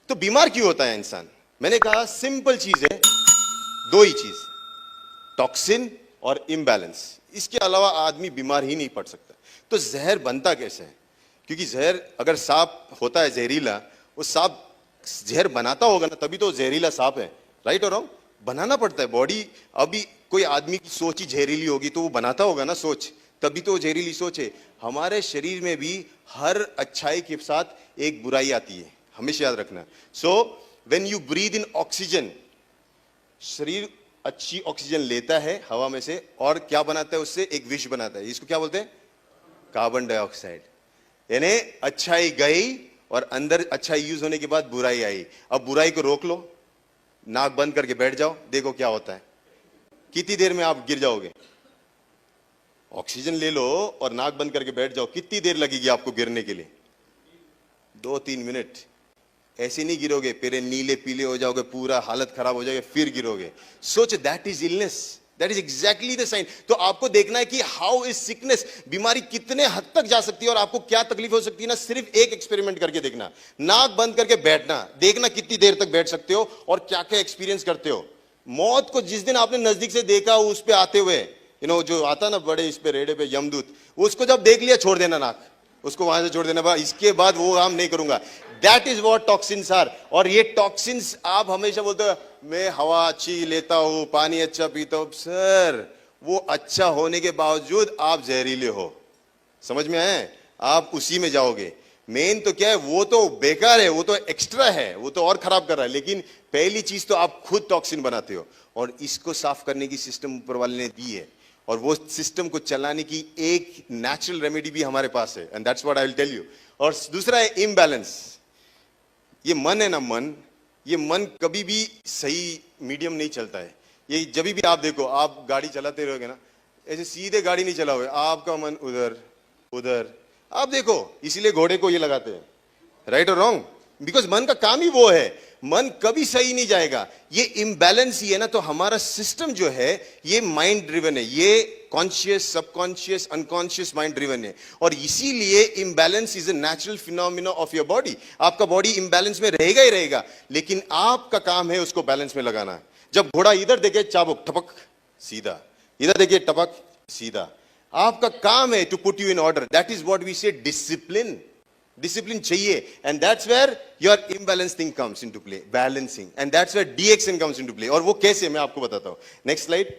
तो बीमार क्यों होता है इंसान? मैंने कहा सिंपल चीज है, दो ही चीज, टॉक्सिन और इम्बैलेंस। इसके अलावा आदमी बीमार ही नहीं पड़ सकता। तो जहर बनता कैसे है? क्योंकि जहर अगर सांप होता है जहरीला, वो सांप जहर बनाता होगा ना, तभी तो जहरीला सांप है। राइट और रॉन्ग? बनाना पड़ता है। बॉडी, अभी कोई आदमी की सोच ही जहरीली होगी तो वो बनाता होगा ना सोच, तभी तो जहरीली सोच है। हमारे शरीर में भी हर अच्छाई के साथ एक बुराई आती है, हमेशा याद रखना। So when you breathe in oxygen, शरीर अच्छी ऑक्सीजन लेता है हवा में से, और क्या बनाता है उससे? एक विष बनाता है। इसको क्या बोलते हैं? Carbon dioxide. यानी अच्छाई गई और अंदर अच्छाई यूज होने के बाद बुराई आई। अब बुराई को रोक लो, नाक बंद करके बैठ जाओ, देखो क्या होता है। कितनी देर में आप गिर जाओगे? ऑक्सीजन ले लो और नाक बंद करके बैठ जाओ, कितनी देर लगेगी आपको गिरने के लिए? 2-3 मिनट। ऐसे नहीं गिरोगे, फिर नीले पीले हो जाओगे, पूरा हालत खराब हो जाएगी, फिर गिरोगे। सोच, that is illness, that is exactly the sign. तो आपको देखना है कि हाउ इज सिकनेस, बीमारी कितने हद तक जा सकती है और आपको क्या तकलीफ हो सकती है ना। सिर्फ एक एक्सपेरिमेंट करके देखना, नाक बंद करके बैठना, देखना कितनी देर तक बैठ सकते हो और क्या क्या एक्सपीरियंस करते हो। मौत को जिस दिन आपने नजदीक से देखा, उस पे आते हुए, जो आता ना बड़े इस पे रेडे पे यमदूत, उसको जब देख लिया छोड़ देना नाक, उसको वहां से छोड़ देना, इसके बाद वो काम नहीं करूंगा। That is what toxins are. और ये टॉक्सिन्स, आप हमेशा बोलते हो मैं हवा अच्छी लेता हूं, पानी अच्छा पीता हूं। सर, वो अच्छा होने के बावजूद आप जहरीले हो। समझ में आए? आप उसी में जाओगे। मेन तो क्या है, वो तो बेकार है, वो तो एक्स्ट्रा है, वो तो और खराब कर रहा है। लेकिन पहली चीज तो आप खुद टॉक्सिन बनाते हो, और इसको साफ करने की सिस्टम ऊपर वाले ने दी है, और वो सिस्टम को चलाने की एक नेचुरल रेमेडी भी हमारे पास है, and that's what I will tell you. और दूसरा है इम्बैलेंस। ये मन है ना, मन, ये मन कभी भी सही मीडियम नहीं चलता है। ये जब भी आप देखो, आप गाड़ी चलाते रहोगे ना, ऐसे सीधे गाड़ी नहीं चलाओगे, आपका मन उधर उधर। आप देखो, इसीलिए घोड़े को ये लगाते हैं। राइट और रॉन्ग? बिकॉज मन का काम ही वो है, मन कभी सही नहीं जाएगा। ये इम्बैलेंस ही है ना। तो हमारा सिस्टम जो है ये माइंड ड्रिवन है, ये conscious, subconscious, unconscious mind driven है। और इसीलिए imbalance is a natural phenomena of your body. आपका बॉडी इम्बैलेंस में रहेगा ही रहेगा, लेकिन आपका काम है उसको बैलेंस में लगाना। जब घोड़ा इधर देखे चाबुक टपक सीधा, इधर देखिए टपक सीधा, आपका काम है to put you in order. That is what we say discipline. Discipline चाहिए, and that's where your imbalance thing comes into play, balancing, and that's where DXN comes into play. और वो कैसे, मैं आपको बताता हूं। Next slide,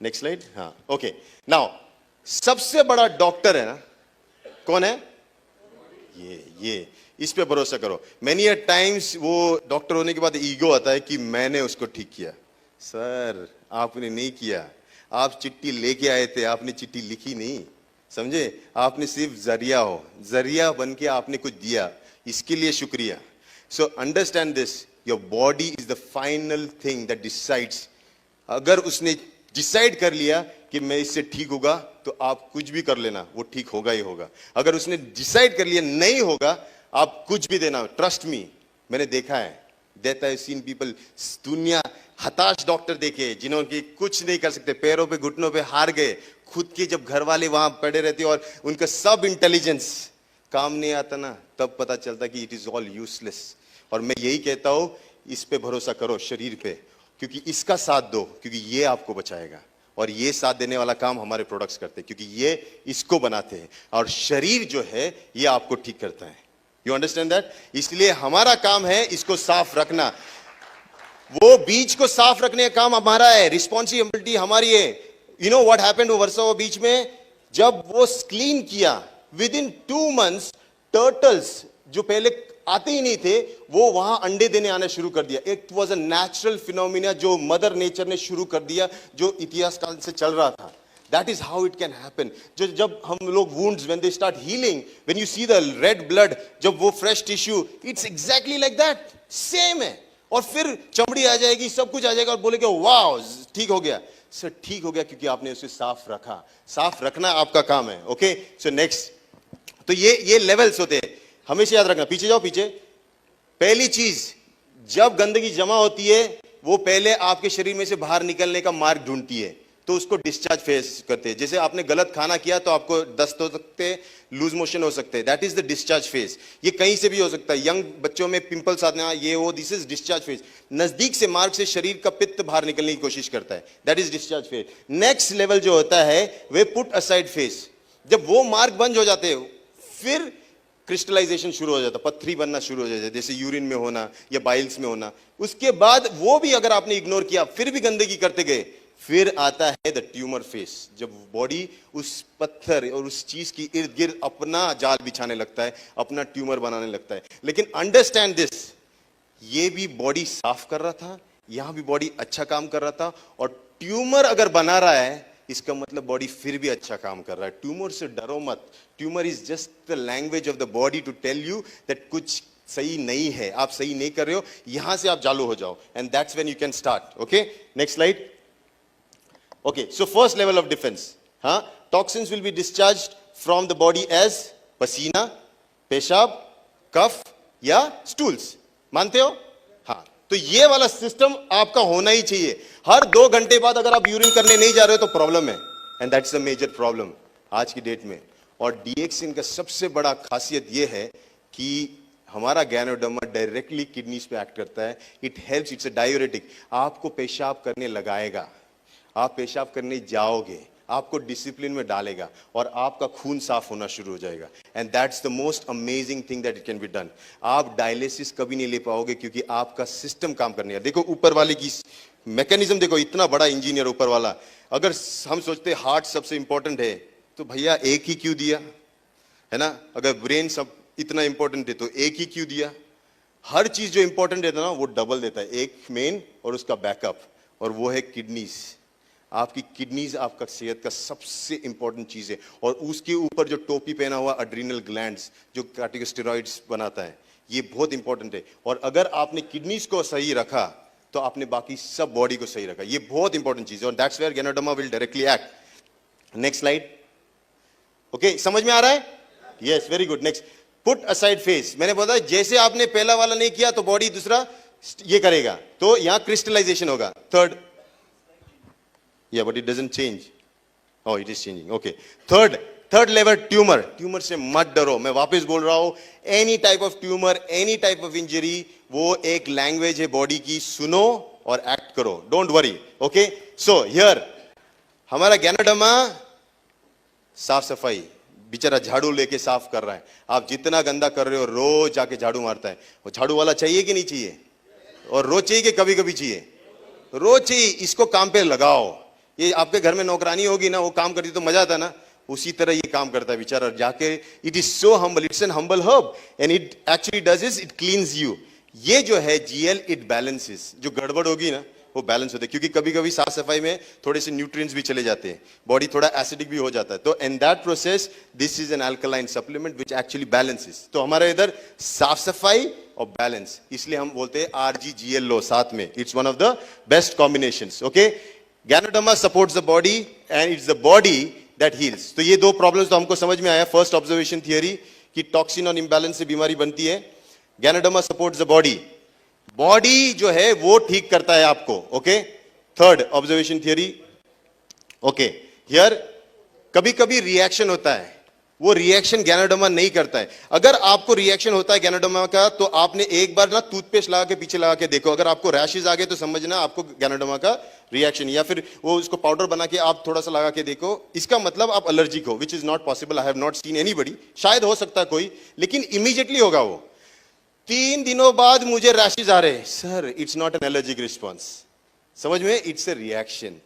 next slide. हाँ, okay. Now सबसे बड़ा डॉक्टर है ना, कौन है? ये इस पे भरोसा करो। मेनी अ टाइम्स वो डॉक्टर होने के बाद ईगो आता है कि मैंने उसको ठीक किया। सर, आपने नहीं किया। आप चिट्ठी लेके आए थे, आपने चिट्ठी लिखी नहीं, समझे? आपने सिर्फ जरिया हो, जरिया बन के आपने कुछ दिया, इसके लिए शुक्रिया। So understand this, your body is the final thing that decides. अगर उसने डिसाइड कर लिया कि मैं इससे ठीक होगा, तो आप कुछ भी कर लेना, वो ठीक होगा ही होगा। अगर उसने डिसाइड कर लिया नहीं होगा, आप कुछ भी देना। ट्रस्ट मी, मैंने देखा है, दैट आई सीन पीपल, दुनिया हताश डॉक्टर देखे जिन्होंने कुछ नहीं कर सकते, पैरों पे घुटनों पे हार गए, खुद के जब घर वाले वहां पड़े रहते और उनका सब इंटेलिजेंस काम नहीं आता ना, तब पता चलता कि इट इज ऑल यूजलेस। और मैं यही कहता हूं, इस पे भरोसा करो, शरीर पे, क्योंकि इसका साथ दो, क्योंकि ये आपको बचाएगा। और ये साथ देने वाला काम हमारे प्रोडक्ट्स करते हैं, क्योंकि ये इसको बनाते हैं, और शरीर जो है ये आपको ठीक करता है। You understand that? इसलिए हमारा काम है इसको साफ रखना। वो बीच को साफ रखने का काम हमारा है, रिस्पॉन्सिबिलिटी हमारी है। You know what happened Versova beach में? जब वो क्लीन किया, विद इन 2 months टर्टल्स जो पहले आते ही नहीं थे, वो वहां अंडे देने आना शुरू कर दिया। It was a natural phenomena जो मदर नेचर ने शुरू कर दिया, जो इतिहास काल से चल रहा था। That is how it can happen. जब हम लोग wounds, when they start healing, when you see the red blood, जब वो fresh tissue, it's exactly like that. Same है। और फिर चमड़ी आ जाएगी, सब कुछ आ जाएगा, और बोलेगे वाओ ठीक हो गया। सर, ठीक हो गया क्योंकि आपने उसे साफ रखा। साफ रखना आपका काम है। ओके, सो नेक्स्ट, तो ये लेवल्स होते हैं, हमेशा याद रखना। पीछे जाओ, पीछे। पहली चीज, जब गंदगी जमा होती है, वो पहले आपके शरीर में से बाहर निकलने का मार्ग ढूंढती है, तो उसको डिस्चार्ज फेस करते हैं। जैसे आपने गलत खाना किया तो आपको दस्त हो सकते हैं, लूज मोशन हो सकते हैं, that is the discharge phase. ये कहीं से भी हो सकता है, यंग बच्चों में पिंपल्स आना, ये वो, दिस इज डिस्चार्ज फेज। नजदीक से मार्ग से शरीर का पित्त बाहर निकलने की कोशिश करता है, that is discharge phase. Next level जो होता है वे पुट असाइड फेज। जब वो मार्ग बंद हो जाते हैं फिर क्रिस्टलाइजेशन शुरू हो जाता है, पत्थरी बनना शुरू हो जाता है, जैसे यूरिन में होना या बाइल्स में होना। उसके बाद वो भी अगर आपने इग्नोर किया, फिर भी गंदगी करते गए, फिर आता है द ट्यूमर फेस, जब बॉडी उस पत्थर और उस चीज की इर्द गिर्द अपना जाल बिछाने लगता है, अपना ट्यूमर बनाने लगता है। लेकिन अंडरस्टैंड दिस, ये भी बॉडी साफ कर रहा था, यहां भी बॉडी अच्छा काम कर रहा था, और ट्यूमर अगर बना रहा है इसका मतलब बॉडी फिर भी अच्छा काम कर रहा है। ट्यूमर से डरो मत, tumour is just the language of the body to tell you that कुछ सही नहीं है, आप सही नहीं कर रहे हो, यहां से आप चालू हो जाओ, and that's when you can start. Okay, next slide. Okay, so first level of defense, toxins will be discharged from the body as पसीना, पेशाब, कफ या stools, मानते हो? हाँ, तो ये वाला सिस्टम आपका होना ही चाहिए। हर 2 घंटे बाद अगर आप यूरिन करने नहीं जा रहे हो तो प्रॉब्लम है, and that's the major problem आज की डेट में। और डीएक्सिन का सबसे बड़ा खासियत ये है कि हमारा गैनोडर्मा डायरेक्टली किडनीज पे एक्ट करता है। It helps, it's a diuretic, आपको पेशाब करने लगाएगा, आप पेशाब करने जाओगे, आपको डिसिप्लिन में डालेगा और आपका खून साफ होना शुरू हो जाएगा, and that's the most amazing thing that it can be done. आप डायलिसिस कभी नहीं ले पाओगे क्योंकि आपका सिस्टम काम करने है। देखो ऊपर वाले की मैकेनिज्म देखो, इतना बड़ा इंजीनियर ऊपर वाला। अगर हम सोचते हार्ट सबसे इंपॉर्टेंट है तो भैया एक ही क्यों दिया, है ना? अगर ब्रेन सब इतना इंपॉर्टेंट है तो एक ही क्यों दिया? हर चीज जो इंपॉर्टेंट है ना वो डबल देता है, एक मेन और उसका बैकअप, और वो है किडनीज। आपकी किडनीज आपका सेहत का सबसे इंपॉर्टेंट चीज है, और उसके ऊपर जो टोपी पहना हुआ एड्रिनल ग्लैंड्स जो कार्टिकोस्टेरॉइड्स बनाता है, ये बहुत इंपॉर्टेंट है। और अगर आपने किडनीज को सही रखा तो आपने बाकी सब बॉडी को सही रखा, ये बहुत इंपॉर्टेंट चीज है, और that's where Ganoderma will directly act. Next slide. Okay, समझ में आ रहा है? Yes, very good. Next, put aside face. मैंने बोला जैसे आपने पहला वाला नहीं किया तो बॉडी दूसरा ये करेगा, तो यहां क्रिस्टलाइजेशन होगा। Third, yeah, but it doesn't change. Oh, it is changing. Okay, third level tumor. tumor से मत डरो, मैं वापस बोल रहा हूं, any type of tumor, any type of injury, वो एक लैंग्वेज है बॉडी की, सुनो और एक्ट करो, don't worry. Okay, so here हमारा गैनोडर्मा साफ सफाई, बेचारा झाड़ू लेके साफ कर रहा है। आप जितना गंदा कर रहे हो रोज जाके झाड़ू मारता है, वो झाड़ू वाला चाहिए कि नहीं चाहिए? और रोज चाहिए कि कभी कभी चाहिए? रोज चाहिए। इसको काम पे लगाओ। ये आपके घर में नौकरानी होगी ना, वो काम करती तो मजा आता ना, उसी तरह ये काम करता है बेचारा जाके। It is so humble, it's an humble herb, and it actually does is it क्लींस you. ये जो है जीएल, इट बैलेंसेस, जो गड़बड़ होगी ना वो बैलेंस होता है, क्योंकि कभी कभी साफ सफाई में थोड़े से न्यूट्रिएंट्स भी चले जाते हैं, बॉडी थोड़ा एसिडिक भी हो जाता है, तो in that process this is an alkaline supplement which actually balances. तो हमारे इधर साफ सफाई और बैलेंस, इसलिए हम बोलते हैं आरजीजीएल लो साथ में, it's one of the best combinations. Okay, ganoderma supports the body and it's the body that heels. तो ये 2 प्रॉब्लम्स तो हमको समझ में आया। फर्स्ट ऑब्जर्वेशन थियरी कि टॉक्सिन और इंबैलेंस से बीमारी बनती है। Ganoderma supports the body, body जो है वो ठीक करता है आपको। Okay, third observation theory. Okay, here कभी कभी रिएक्शन होता है, वो रिएक्शन गैनोडर्मा नहीं करता है। अगर आपको रिएक्शन होता है गैनोडर्मा का तो आपने एक बार ना टूथपेस्ट लगा के पीछे लगा के देखो, अगर आपको रैशेज आ गए तो समझना आपको गैनोडर्मा का रिएक्शन, या फिर वो उसको पाउडर बना के आप थोड़ा सा लगा के देखो, इसका मतलब आप एलर्जिक हो, which is not possible. I have not seen anybody, शायद हो सकता है कोई, लेकिन इमीडिएटली होगा वो। 3 दिनों बाद मुझे रैशेज आ रहे, sir it's not an allergic response, समझ में, इट्स ए रिएक्शन,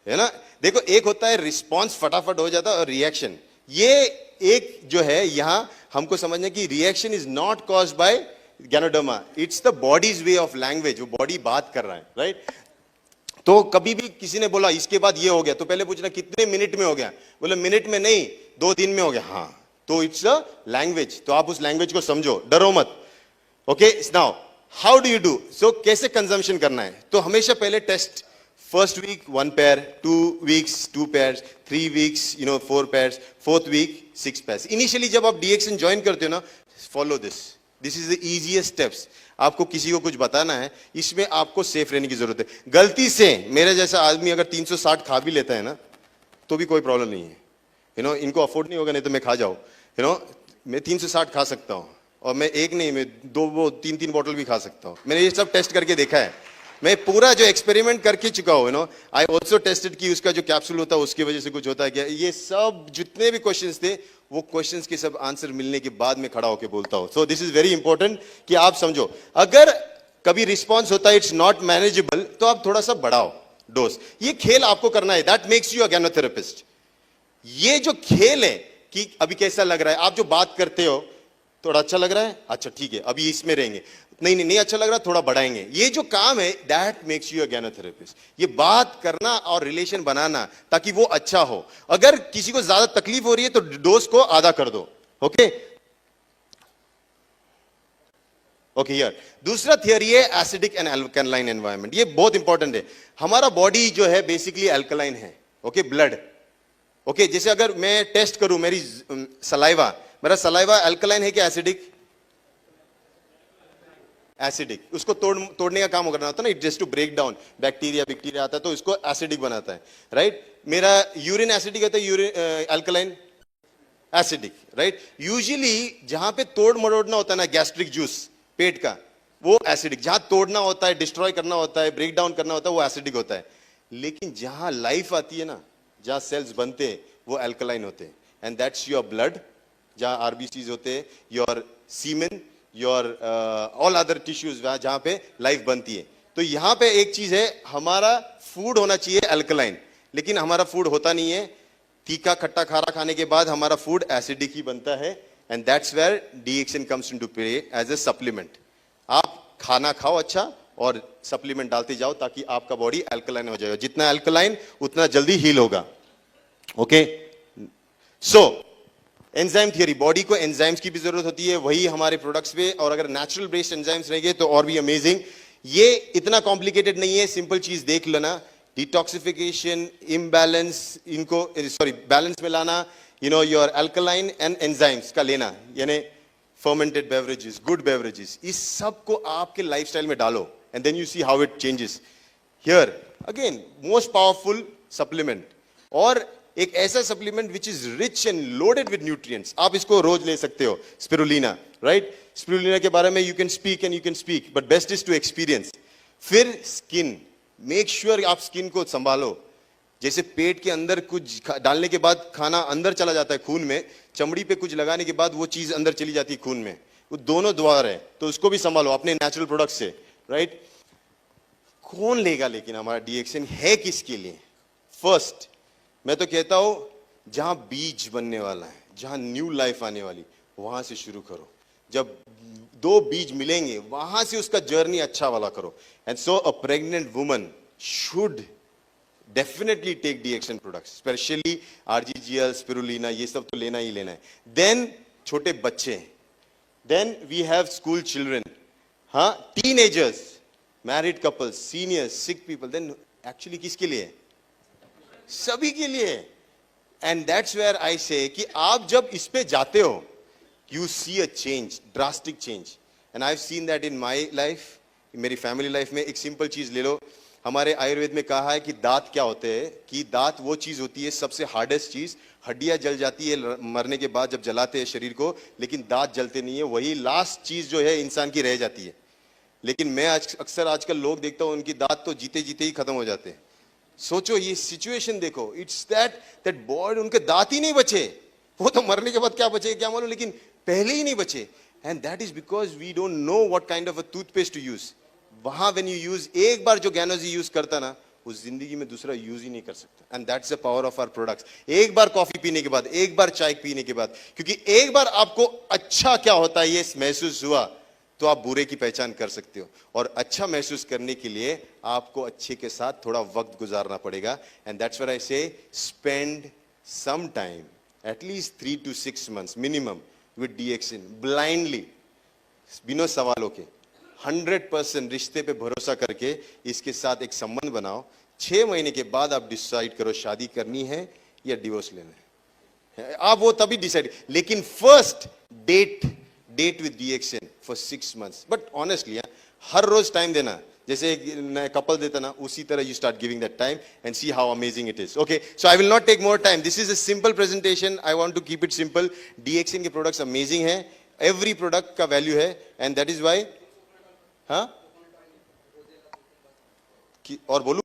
है ना। देखो एक होता है रिस्पॉन्स फटाफट हो जाता है, और रिएक्शन, ये एक जो है यहां हमको समझना कि reaction is not caused by ganoderma, it's the bodies way of language, वो बॉडी बात कर रहा है, राइट। तो कभी भी किसी ने बोला इसके बाद ये हो गया तो पहले पूछना कितने मिनट में हो गया, बोले मिनट में नहीं 2 दिन में हो गया, हाँ, तो इट्स अ लैंग्वेज, तो आप उस लैंग्वेज को समझो, डरो मत। Okay, now how do you do, so कैसे कंजम्पशन करना है, तो हमेशा पहले test, first week 1 pair, 2 weeks 2 pairs, 3 weeks 4 pairs, 4th week 6 pairs। Initially जब आप डीएक्सन ज्वाइन करते हो ना, follow this is the easiest steps. आपको किसी को कुछ बताना है, इसमें आपको सेफ रहने की जरूरत है। गलती से मेरे जैसा आदमी अगर 360 खा भी लेता है ना तो भी कोई प्रॉब्लम नहीं है, इनको अफोर्ड नहीं होगा, नहीं तो मैं खा जाऊं, यू नो, मैं 360 खा सकता हूँ, और मैं एक नहीं, मैं दो तीन तीन बॉटल भी खा सकता हूँ। मैंने ये सब टेस्ट करके देखा है, मैं पूरा जो एक्सपेरिमेंट करके चुका हूँ। You know, I also tested कि उसका जो कैप्सूल होता है उसकी वजह से कुछ होता है क्या। ये सब जितने भी क्वेश्चंस थे, वो क्वेश्चंस के सब आंसर मिलने के बाद में खड़ा होकर बोलता हूँ। So this is very important कि आप समझो, अगर कभी रिस्पॉन्स होता है इट्स नॉट मैनेजेबल, तो आप थोड़ा सा बढ़ाओ डोज। ये खेल आपको करना है, दैट मेक्स यू अ ज्ञानोथेरेपिस्ट। ये जो खेल है कि अभी कैसा लग रहा है, आप जो बात करते हो, थोड़ा अच्छा लग रहा है, अच्छा ठीक है अभी इसमें रहेंगे, नहीं नहीं नहीं अच्छा लग रहा, थोड़ा बढ़ाएंगे। ये जो काम है दैट मेक्स यू अ ज्ञानोथेरेपिस्ट। ये बात करना और रिलेशन बनाना ताकि वो अच्छा हो। अगर किसी को ज्यादा तकलीफ हो रही है तो डोज को आधा कर दो। ओके ओके, यार दूसरा थियरी है एसिडिक एंड अल्कलाइन एनवायरनमेंट। ये बहुत इंपॉर्टेंट है। हमारा बॉडी जो है बेसिकली अल्कलाइन है। Okay, blood. ओके, जैसे अगर मैं टेस्ट करूं मेरी सलाइवा, मेरा सलाइवा अल्कलाइन है कि एसिडिक? एसिडिक। उसको तोड़ने का काम करना होता है ना, it just to break down bacteria आता है तो इसको एसिडिक बनाता है, राइट। मेरा यूरिन एसिडिक होता है, urine alkaline acidic, right. Usually जहां पे तोड़ मरोड़ना होता है ना, गैस्ट्रिक जूस पेट का, वो एसिडिक। जहां तोड़ना होता है, डिस्ट्रॉय करना होता है, ब्रेक डाउन करना होता है, वो एसिडिक होता है। लेकिन जहां लाइफ आती है ना, जहां सेल्स बनते हैं, वो अल्कलाइन होते हैं। एंड दैट्स योर ब्लड, जहां आरबीसीज होते हैं, your semen, your all other tissues, जहां पे लाइफ बनती है। तो यहां पे एक चीज है, हमारा फूड होना चाहिए अल्कलाइन, लेकिन हमारा फूड होता नहीं है। तीखा खट्टा खारा खाने के बाद हमारा फूड एसिडिक ही बनता है। And that's where DXN comes into play as a supplement. आप खाना खाओ अच्छा, और सप्लीमेंट डालते जाओ ताकि आपका बॉडी अल्कलाइन हो जाएगा। जितना अल्कलाइन उतना जल्दी हील होगा। Okay, so enzyme theory, body को एंजाइम्स की भी जरूरत होती है, वही हमारे प्रोडक्ट्स पे, और अगर नेचुरल बेस्ड एंजाइम्स रहेंगे तो और भी अमेजिंग। ये इतना कॉम्प्लिकेटेड नहीं है, सिंपल चीज देख लेना। डिटॉक्सिफिकेशन, इम्बैलेंस, इनको सॉरी बैलेंस में लाना, you know, your alkaline and enzymes का लेना, यानी फर्मेंटेड बेवरेजेस, गुड बेवरेजेस, इस सब को आपके लाइफस्टाइल में डालो, and then you see how it changes. Here again most powerful supplement, और एक ऐसा supplement which is rich and loaded with nutrients. आप इसको रोज ले सकते हो, स्पिरुलिना, राइट। स्पिरुलिना के बारे में you can speak, but best is to experience. फिर स्किन, मेक श्योर आप स्किन को संभालो। जैसे पेट के अंदर कुछ डालने के बाद खाना अंदर चला जाता है खून में, चमड़ी पे कुछ लगाने के बाद वो चीज अंदर चली जाती है खून में, वो दोनों द्वार है, तो उसको भी संभालो अपने नेचुरल प्रोडक्ट से, राइट। कौन लेगा लेकिन हमारा डीएक्शन है किसके लिए? फर्स्ट मैं तो कहता हूं जहां बीज बनने वाला है, जहां न्यू लाइफ आने वाली, वहां से शुरू करो। जब दो बीज मिलेंगे वहां से उसका जर्नी अच्छा वाला करो। And so a pregnant woman should definitely take DXN products, specially RGGL, spirulina, ये सब तो लेना ही लेना है। देन छोटे बच्चे, then we have school children, हाँ, teenagers, married couples, seniors, sick people. Then actually किसके लिए? सभी के लिए। एंड दैट्स वेयर आई से कि आप जब इस पे जाते हो, you see a change, drastic change. And I have seen that in my life, मेरी फैमिली लाइफ में। एक सिंपल चीज ले लो, हमारे आयुर्वेद में कहा है कि दांत क्या होते हैं, कि दांत वो चीज होती है सबसे हार्डेस्ट चीज। हड्डियां जल जाती है मरने के बाद जब जलाते हैं शरीर को, लेकिन दांत जलते नहीं है, वही लास्ट चीज जो है इंसान की रह जाती है। लेकिन मैं अक्सर आजकल लोग देखता हूं उनकी दांत तो जीते जीते ही खत्म हो जाते हैं। सोचो ये सिचुएशन देखो, इट्स दैट बॉडी, उनके दांत ही नहीं बचे, वो तो मरने के बाद क्या बचे क्या मालूम, लेकिन पहले ही नहीं बचे। And that is because we don't know what kind of a toothpaste to use. वहां व्हेन यू यूज, एक बार जो ज्ञानोजी यूज करता ना, उस जिंदगी में दूसरा यूज ही नहीं कर सकता। And that's the power of our products. एक बार कॉफी पीने के बाद, एक बार चाय पीने के बाद, क्योंकि एक बार आपको अच्छा क्या होता है ये महसूस हुआ, तो आप बुरे की पहचान कर सकते हो। और अच्छा महसूस करने के लिए आपको अच्छे के साथ थोड़ा वक्त गुजारना पड़ेगा। And that's why I say spend some time, at least 3 to 6 months minimum, with DXN blindly, बिना सवालों के, 100% रिश्ते पे भरोसा करके इसके साथ एक संबंध बनाओ। 6 महीने के बाद आप डिसाइड करो शादी करनी है या डिवोर्स लेना है, आप वो तभी डिसाइड। लेकिन first date with DXN for 6 months। But honestly हर रोज टाइम देना, जैसे एक नया कपल देता ना, उसी तरह you start giving that time and see how amazing it is. Okay, so I will not take more time. This is a simple presentation. I want to keep it simple. DXN के products amazing हैं. Every product का value है and that is why. हाँ, और बोलूं